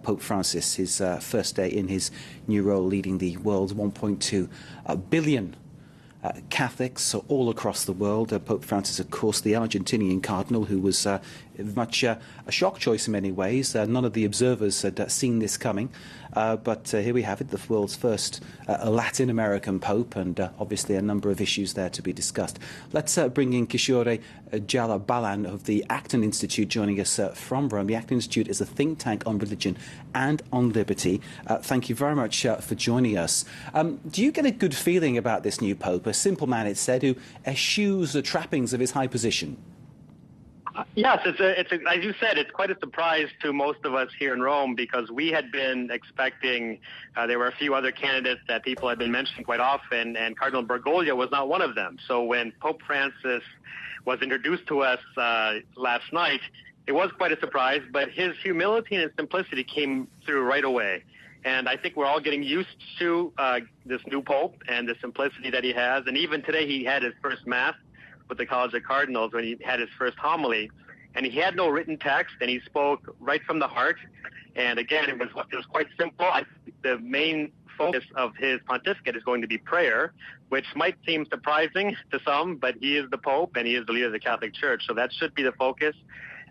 Pope Francis, his first day in his new role leading the world's 1.2 billion Catholics all across the world. Pope Francis, of course, the Argentinian cardinal, who was much a shock choice in many ways. None of the observers had seen this coming, but here we have it, the world's first Latin American pope, and obviously a number of issues there to be discussed. Let's bring in Kishore Jayabalan of the Acton Institute joining us from Rome. The Acton Institute is a think tank on religion and on liberty. Thank you very much for joining us. Do you get a good feeling about this new pope? A simple man, it's said, who eschews the trappings of his high position. Yes, as you said, it's quite a surprise to most of us here in Rome, because we had been expecting, there were a few other candidates that people had been mentioning quite often, and Cardinal Bergoglio was not one of them. So when Pope Francis was introduced to us last night, it was quite a surprise, but his humility and his simplicity came through right away. And I think we're all getting used to this new Pope and the simplicity that he has. And even today he had his first Mass with the College of Cardinals when he had his first homily. And he had no written text, and he spoke right from the heart. And again, it was quite simple. The main focus of his pontificate is going to be prayer, which might seem surprising to some, but he is the Pope and he is the leader of the Catholic Church. So that should be the focus.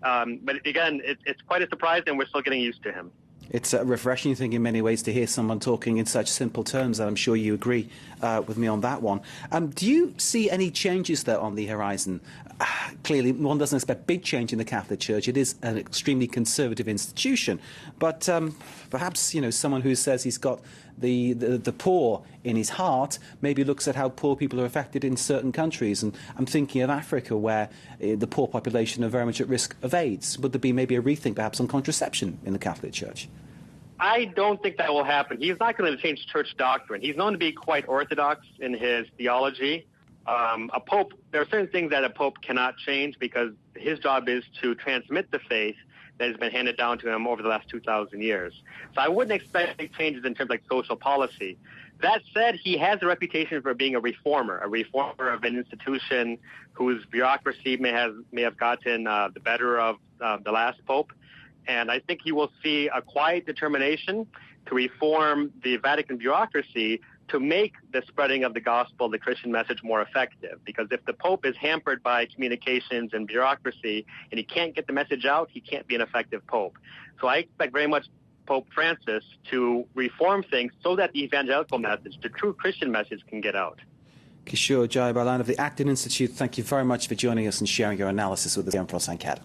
But again, it's quite a surprise, and we're still getting used to him. It's refreshing, I think, in many ways to hear someone talking in such simple terms, and I'm sure you agree with me on that one. Do you see any changes there on the horizon? Clearly, one doesn't expect big change in the Catholic Church. It is an extremely conservative institution. But perhaps, you know, someone who says he's got the poor in his heart maybe looks at how poor people are affected in certain countries. And I'm thinking of Africa, where the poor population are very much at risk of AIDS. Would there be maybe a rethink, perhaps, on contraception in the Catholic Church? I don't think that will happen. He's not going to change church doctrine. He's known to be quite orthodox in his theology. A pope, there are certain things that a pope cannot change, because his job is to transmit the faith that has been handed down to him over the last 2,000 years. So I wouldn't expect big changes in terms of like social policy. That said, he has a reputation for being a reformer of an institution whose bureaucracy may have gotten the better of the last pope. And I think he will see a quiet determination to reform the Vatican bureaucracy to make the spreading of the gospel, the Christian message, more effective. Because if the Pope is hampered by communications and bureaucracy and he can't get the message out, he can't be an effective Pope. So I expect very much Pope Francis to reform things so that the evangelical message, the true Christian message, can get out. Kishore Jayabalan of the Acton Institute, thank you very much for joining us and sharing your analysis with us here on Pro San Cado.